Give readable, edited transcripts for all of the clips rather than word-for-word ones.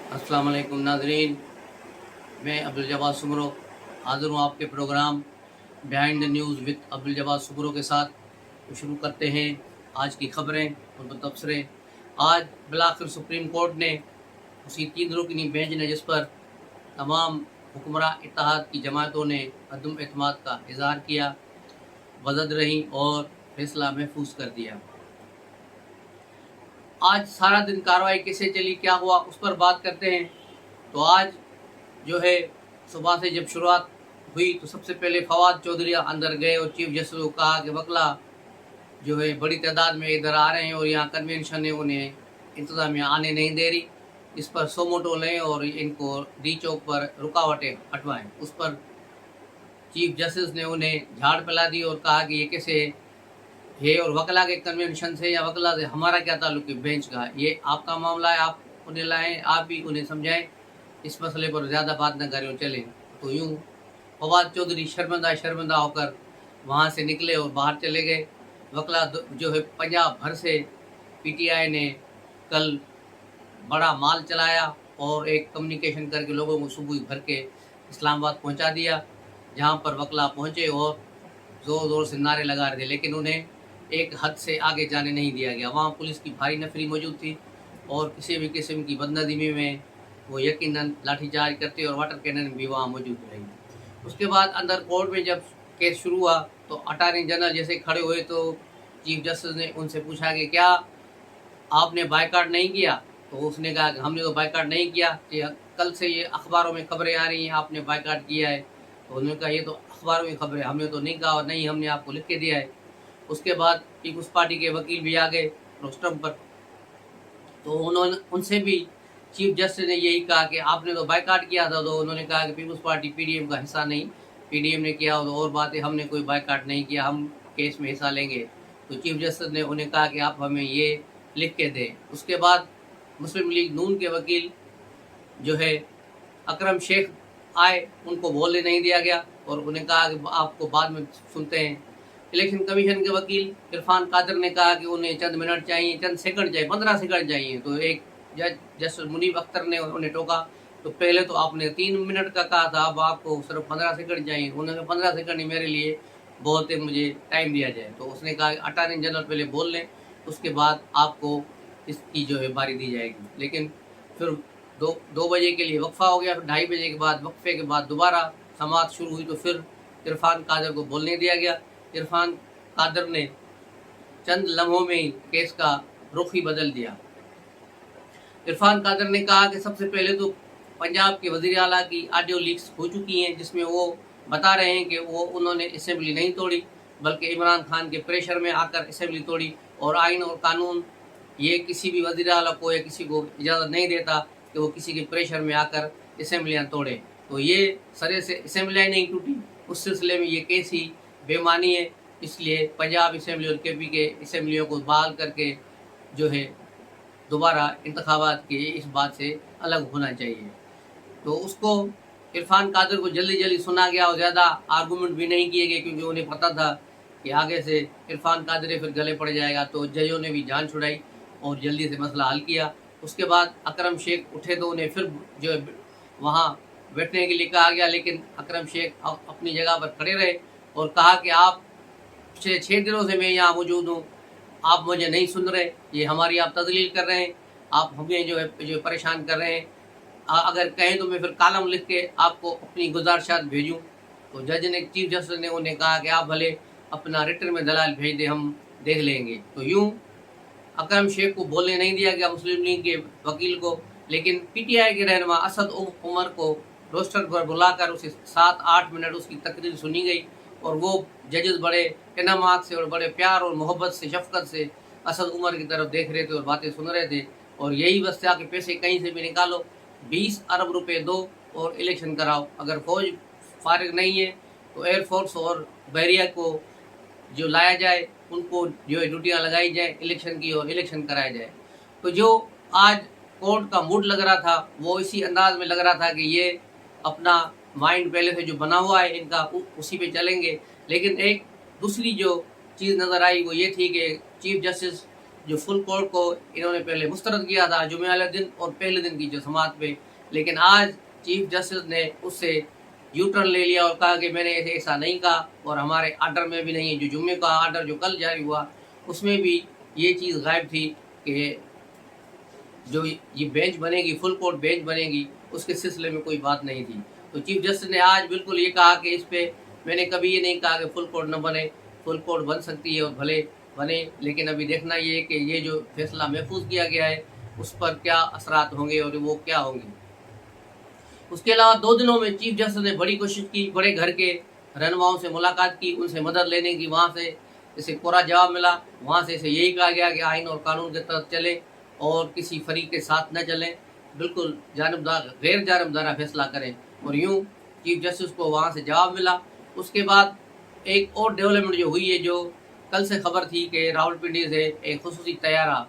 अस्सलाम वालेकुम नाज़रीन, मैं अब्दुल जब्बार सुमरो हाज़िर हूँ आपके programme behind the news with Abdul Jabbar Soomro के साथ। तो शुरू करते हैं आज की खबरें और तबसरे। आज बिलाखिर सुप्रीम कोर्ट ने उसी 3 रुकनी बेंच ने जिस पर तमाम हुक्मरां इत्तेहाद की जमातों ने अदम एतमाद का इज़हार किया, वज़द रही और फैसला महफूज कर दिया। आज सारा दिन कार्रवाई कैसे चली, क्या हुआ, उस पर बात करते हैं। तो आज जो है सुबह से जब शुरुआत हुई तो सबसे पहले फवाद चौधरी अंदर गए और चीफ जस्टिस को कहा कि वकला जो है बड़ी तादाद में इधर आ रहे हैं और यहाँ कन्वेंशन है उन्हें इंतज़ामिया आने नहीं दे रही, इस पर सोमोटो लें और इनको डी चौक पर रुकावटें हटवाएं। उस पर चीफ जस्टिस ने उन्हें झाड़ फैला दी और कहा कि ये कैसे है और वकला के कन्वेंशन से या वकला से हमारा क्या ताल्लुक है, बेंच का, ये आपका मामला है, आप उन्हें लाएं, आप भी उन्हें समझाएं, इस मसले पर ज़्यादा बात न करें चलें। तो यूँ फवाद चौधरी शर्मिंदा होकर वहाँ से निकले और बाहर चले गए। वकला जो है पंजाब भर से पीटीआई ने कल बड़ा माल चलाया और एक कम्युनिकेशन करके लोगों को सुबह भर के इस्लामाबाद पहुँचा दिया, जहाँ पर वकला पहुँचे और ज़ोर ज़ोर से नारे लगा रहे थे, लेकिन उन्हें एक हद से आगे जाने नहीं दिया गया। वहाँ पुलिस की भारी नफरी मौजूद थी और किसी भी किस्म की बदनज़ीमी में वो यकीनन लाठीचार्ज करते और वाटर कैनन भी वहाँ मौजूद रही। उसके बाद अंदर कोर्ट में जब केस शुरू हुआ तो अटॉर्नी जनरल जैसे खड़े हुए तो चीफ जस्टिस ने उनसे पूछा कि क्या आपने बायकॉट नहीं किया? तो उसने कहा कि हमने तो बायकॉट नहीं किया, कि कल से ये अखबारों में खबरें आ रही हैं आपने बायकॉट किया है। तो उन्होंने कहा ये तो अखबारों में खबरें, हमने तो नहीं कहा और नहीं हमने आपको लिख के दिया है। उसके बाद पीपुल्स पार्टी के वकील भी आ गए रोस्टम पर, तो उन्होंने उनसे भी चीफ जस्टिस ने यही कहा कि आपने तो बायकॉट किया था। तो उन्होंने कहा कि पीपुल्स पार्टी पीडीएम का हिस्सा नहीं, पीडीएम ने किया तो और बात है, हमने कोई बायकॉट नहीं किया, हम केस में हिस्सा लेंगे। तो चीफ जस्टिस ने उन्हें कहा कि आप हमें ये लिख के दें। उसके बाद मुस्लिम लीग नून के वकील जो है अकरम शेख आए, उनको बोलने नहीं दिया गया और उन्हें कहा कि आपको बाद में सुनते हैं। इलेक्शन कमीशन के वकील इरफान कादर ने कहा कि उन्हें चंद मिनट चाहिए, चंद सेकंड चाहिए, 15 सेकंड चाहिए। तो एक जज जस्टिस मुनीब अख्तर ने उन्हें टोका, तो पहले तो आपने 3 मिनट का कहा था, अब आपको सिर्फ 15 सेकंड चाहिए। उन्होंने 15 सेकंड ही मेरे लिए बहुत है, मुझे टाइम दिया जाए। तो उसने कहा अटॉर्नी जनरल पहले बोल लें, उसके बाद आपको इसकी जो है बारी दी जाएगी। लेकिन फिर 2 बजे के लिए वक्फा हो गया, फिर 2:30 बजे के बाद वक्फे के बाद दोबारा समाअत शुरू हुई, तो फिर इरफान कादर को बोलने दिया गया। इरफान कादर ने चंद लम्हों में ही केस का रुख ही बदल दिया। इरफान कादर ने कहा कि सबसे पहले तो पंजाब के वज़ीर आला की ऑडियो लीक्स हो चुकी हैं, जिसमें वो बता रहे हैं कि वो उन्होंने असेंबली नहीं तोड़ी, बल्कि इमरान खान के प्रेशर में आकर असेंबली तोड़ी। और आइन और कानून ये किसी भी वज़ीर आला को या किसी को इजाज़त नहीं देता कि वो किसी के प्रेशर में आकर असेंबलियाँ तोड़े। तो ये सरे से असेंबलियाँ नहीं टूटी, उस सिलसिले में ये केस ही बेमानी है। इसलिए पंजाब असेंबली और केपी के असेंबलियों को बहाल करके जो है दोबारा इंतखाबात के इस बात से अलग होना चाहिए। तो उसको इरफान कादर को जल्दी सुना गया और ज़्यादा आर्गूमेंट भी नहीं किए गए, क्योंकि उन्हें पता था कि आगे से इरफान कादर फिर गले पड़ जाएगा। तो जजों ने भी जान छुड़ाई और जल्दी से मसला हल किया। उसके बाद अकरम शेख उठे तो उन्हें फिर जो है वहाँ बैठने के लिए कहा गया, लेकिन अकरम शेख अपनी जगह पर खड़े रहे और कहा कि आप पिछले 6 दिनों से मैं यहाँ मौजूद हूँ, आप मुझे नहीं सुन रहे, ये हमारी आप तजलील कर रहे हैं, आप हमें जो है परेशान कर रहे हैं। अगर कहें तो मैं फिर कालम लिख के आपको अपनी गुजारिशात भेजूं। तो जज ने, चीफ जस्टिस ने उन्हें कहा कि आप भले अपना रिटर्न में दलाल भेज दें, हम देख लेंगे। तो यूँ अकरम शेख को बोलने नहीं दिया गया, मुस्लिम लीग के वकील को, लेकिन पीटीआई के रहनुमा असद उमर को रोस्टर पर बुलाकर उसे 7-8 मिनट उसकी तकरीर सुनी गई और वो जजेस बड़े इनामात से और बड़े प्यार और मोहब्बत से, शफकत से असद उमर की तरफ देख रहे थे और बातें सुन रहे थे। और यही बस था कि पैसे कहीं से भी निकालो, 20 अरब रुपए दो और इलेक्शन कराओ। अगर फौज फारिग नहीं है तो एयरफोर्स और बहरिया को जो लाया जाए, उनको जो है ड्यूटियाँ लगाई जाए इलेक्शन की और इलेक्शन कराया जाए। तो जो आज कोर्ट का मूड लग रहा था वो इसी अंदाज में लग रहा था कि ये अपना माइंड पहले से जो बना हुआ है इनका उसी पे चलेंगे। लेकिन एक दूसरी जो चीज़ नज़र आई वो ये थी कि चीफ जस्टिस जो फुल कोर्ट को इन्होंने पहले मुस्तरद किया था जुमे वाले दिन और पहले दिन की जो समाअत पे, लेकिन आज चीफ जस्टिस ने उससे यू टर्न ले लिया और कहा कि मैंने ऐसा नहीं कहा और हमारे आर्डर में भी नहीं है। जो जुम्मे का आर्डर जो कल जारी हुआ उसमें भी ये चीज़ गायब थी कि जो ये बेंच बनेगी, फुल कोर्ट बेंच बनेगी, उसके सिलसिले में कोई बात नहीं थी। तो चीफ जस्टिस ने आज बिल्कुल ये कहा कि इस पे मैंने कभी ये नहीं कहा कि फुल कोर्ट न बने, फुल कोर्ट बन सकती है और भले बने, लेकिन अभी देखना ये है कि ये जो फैसला महफूज किया गया है उस पर क्या असरात होंगे और वो क्या होंगे। उसके अलावा 2 दिनों में चीफ जस्टिस ने बड़ी कोशिश की, बड़े घर के रहनुमाओं से मुलाकात की, उनसे मदद लेने की। वहाँ से इसे कोरा जवाब मिला, वहाँ से इसे यही कहा गया कि आइन और कानून के तहत चले और किसी फरीक के साथ न चलें, बिल्कुल जानबदार गैर जानबदारा फैसला करें। और यूँ चीफ जस्टिस को वहाँ से जवाब मिला। उसके बाद एक और डेवलपमेंट जो हुई है, जो कल से खबर थी कि रावलपिंडी से एक खुसूसी तैयारा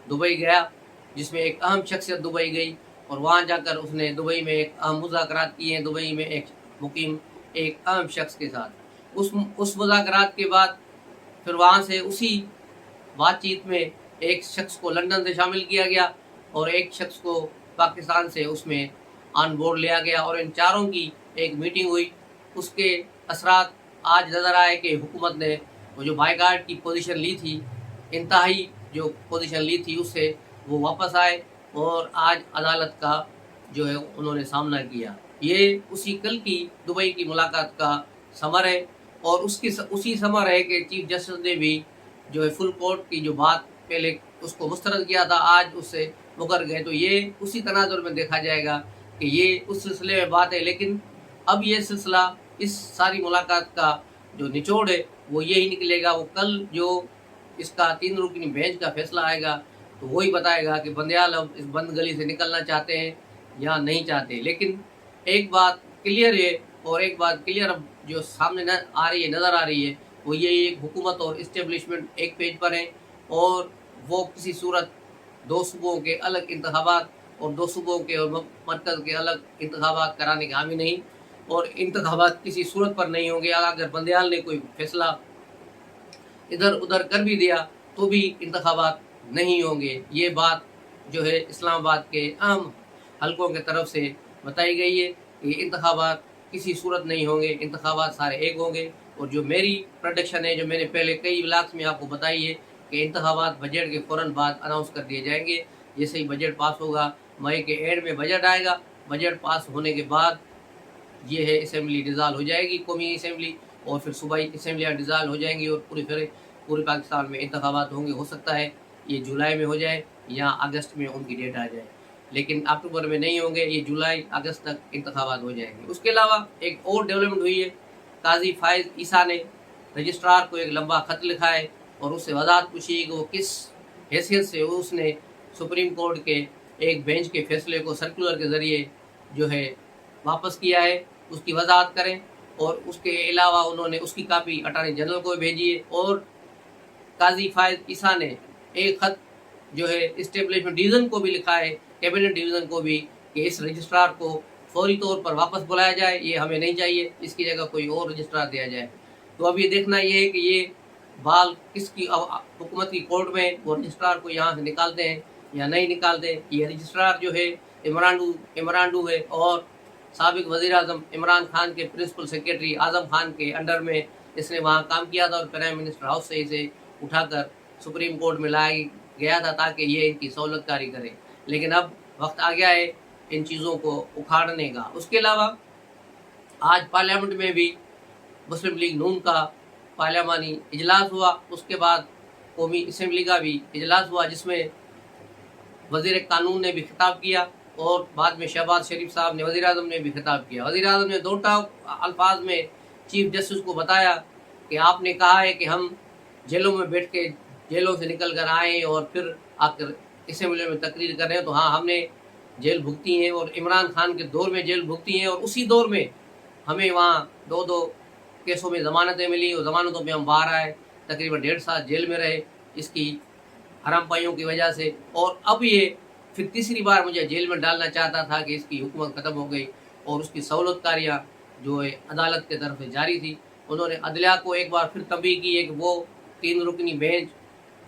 दुबई गया, जिसमें एक अहम शख्सियत दुबई गई और वहाँ जाकर उसने दुबई में एक अहम मुज़ाकरात किए हैं, दुबई में एक मुकीम एक अहम शख्स के साथ। उस मुज़ाकरात के बाद फिर वहाँ से उसी बातचीत में एक शख्स को लंदन से शामिल किया गया और एक शख्स को पाकिस्तान से उसमें ऑन बोर्ड लिया गया और इन चारों की एक मीटिंग हुई। उसके असरात आज नज़र आए कि हुकूमत ने वो जो बाइकाट की पोजीशन ली थी, इंतहाई जो पोजीशन ली थी, उससे वो वापस आए और आज अदालत का जो है उन्होंने सामना किया। ये उसी कल की दुबई की मुलाकात का समर है और उसी समर है कि चीफ जस्टिस ने भी जो है फुल कोर्ट की जो बात पहले उसको मुस्तरद किया था, आज उससे मुकर गए। तो ये उसी तनाजुर में देखा जाएगा कि ये उस सिलसिले में बात है, लेकिन अब ये सिलसिला इस सारी मुलाकात का जो निचोड़ है वो यही निकलेगा। वो कल जो इसका 3 रुकनी बेंच का फैसला आएगा तो वही बताएगा कि बंदयाल अब इस बंद गली से निकलना चाहते हैं या नहीं चाहते। लेकिन एक बात क्लियर है और एक बात क्लियर अब जो सामने नज़र आ रही है वो यही है, हुकूमत और इस्टेब्लिशमेंट एक पेज पर है और वो किसी सूरत 2 सूबों के अलग इंतखाबात और 2 सूबों के और मरकज़ के अलग इंतखाबात कराने के हामी नहीं, और इंतखाबात किसी सूरत पर नहीं होंगे। अगर बंदयाल ने कोई फैसला इधर उधर कर भी दिया तो भी इंतखाबात नहीं होंगे। ये बात जो है इस्लामाबाद के अहम हलकों के तरफ से बताई गई है कि इंतखाबात किसी सूरत नहीं होंगे, इंतखाबात सारे एक होंगे। और जो मेरी प्रोडिक्शन है, जो मैंने पहले कई ब्लॉग्स में आपको बताई है कि इंतखाबात बजट के फ़ौरन बाद अनाउंस कर दिए जाएंगे। जैसे ही बजट पास होगा, मई के एंड में बजट आएगा, बजट पास होने के बाद ये है असेंबली डिज़ाल्व हो जाएगी, कौमी असेंबली, और फिर सूबाई असेंबलियाँ डिज़ाल्व हो जाएंगी और पूरे पाकिस्तान में इंतखाबात होंगे। हो सकता है ये जुलाई में हो जाए या अगस्त में उनकी डेट आ जाए, लेकिन अक्टूबर में नहीं होंगे, ये जुलाई अगस्त तक इंतखाबात हो जाएंगे। उसके अलावा एक और डेवलपमेंट हुई है, काजी फाइज ईसा ने रजिस्ट्रार को एक लंबा ख़त लिखा है और उससे वजाहत पूछी कि वो किस हैसियत से उसने सुप्रीम कोर्ट के एक बेंच के फैसले को सर्कुलर के ज़रिए जो है वापस किया है, उसकी वजाहत करें। और उसके अलावा उन्होंने उसकी कापी अटॉर्नी जनरल को भेजी है और काजी फाइज ईसा ने एक ख़त जो है इस्टेब्लिशमेंट डिवीज़न को भी लिखा है, कैबिनेट डिवीज़न को भी, कि इस रजिस्ट्रार को फौरी तौर पर वापस बुलाया जाए, ये हमें नहीं चाहिए, इसकी जगह कोई और रजिस्ट्रार दिया जाए। तो अब ये देखना ये है कि ये बाल किसकी हुकूमत की कोर्ट में वो रजिस्ट्रार को यहाँ से निकालते हैं या नहीं निकालते। ये रजिस्ट्रार जो है इमरान है और साबिक वज़ीर आज़म इमरान खान के प्रिंसिपल सेक्रेटरी आज़म खान के अंडर में इसने वहाँ काम किया था और प्राइम मिनिस्टर हाउस से इसे उठाकर सुप्रीम कोर्ट में लाया गया था ताकि ये इनकी सहूलतकारी करे। लेकिन अब वक्त आ गया है इन चीज़ों को उखाड़ने का। उसके अलावा आज पार्लियामेंट में भी मुस्लिम लीग नून का पार्लियामानी इजलास हुआ, उसके बाद कौमी असम्बली का भी इजलास हुआ जिसमें वज़ीर कानून ने भी खिताब किया और बाद में शहबाज शरीफ साहब ने, वज़ीर आज़म ने भी खिताब किया। वज़ीर आज़म ने 2 अल्फाज में चीफ जस्टिस को बताया कि आपने कहा है कि हम जेलों में बैठ के जेलों से निकल कर आए और फिर आकर असम्बली में तकरीर कर रहे हैं, तो हाँ हमने जेल भुगती हैं और इमरान खान के दौर में जेल भुगती हैं और उसी दौर में हमें वहाँ 2 केसों में ज़मानतें मिली और ज़मानतों में हम बाहर आए, तकरीबन 1.5 साल जेल में रहे इसकी हराम पाइयों की वजह से। और अब ये फिर तीसरी बार मुझे जेल में डालना चाहता था कि इसकी हुकूमत ख़त्म हो गई और उसकी सहूलतकारियाँ जो है अदालत के तरफ से जारी थी। उन्होंने अदलिया को एक बार फिर तंबीह की है कि वो 3 रुकनी बेंच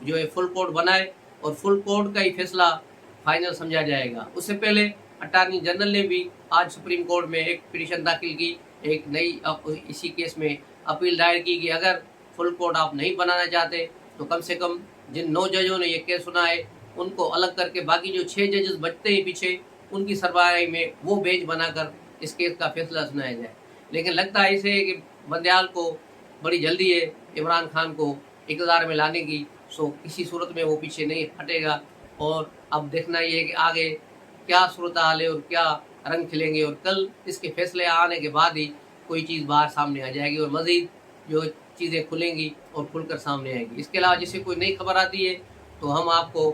جو ہے فل کوर्ट बनाए اور फुल कोर्ट का ही फैसला फाइनल समझा जाएगा। उससे पहले अटॉर्नी जनरल ने भी आज सुप्रीम कोर्ट में एक पिटीशन दाखिल की, एक नई इसी केस में अपील दायर की कि अगर फुल कोर्ट आप नहीं बनाना चाहते तो कम से कम जिन 9 जजों ने ये केस सुना है उनको अलग करके बाकी जो 6 जजेस बचते हैं पीछे, उनकी सरबराही में वो बेंच बनाकर इस केस का फैसला सुनाया जाए। लेकिन लगता है इसे कि बंदयाल को बड़ी जल्दी है इमरान खान को इक़्तिदार में लाने की, सो किसी सूरत में वो पीछे नहीं हटेगा। और अब देखना ये है कि आगे क्या सूरत हाल है और क्या रंग खिलेंगे, और कल इसके फैसले आने के बाद ही कोई चीज़ बाहर सामने आ जाएगी और मज़ीद जो चीज़ें खुलेंगी और खुलकर सामने आएगी। इसके अलावा जैसे कोई नई खबर आती है तो हम आपको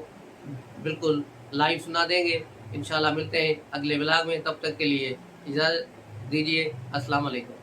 बिल्कुल लाइव सुना देंगे। इंशाल्लाह मिलते हैं अगले व्लॉग में, तब तक के लिए इजाज़त दीजिए। अस्सलाम वालेकुम।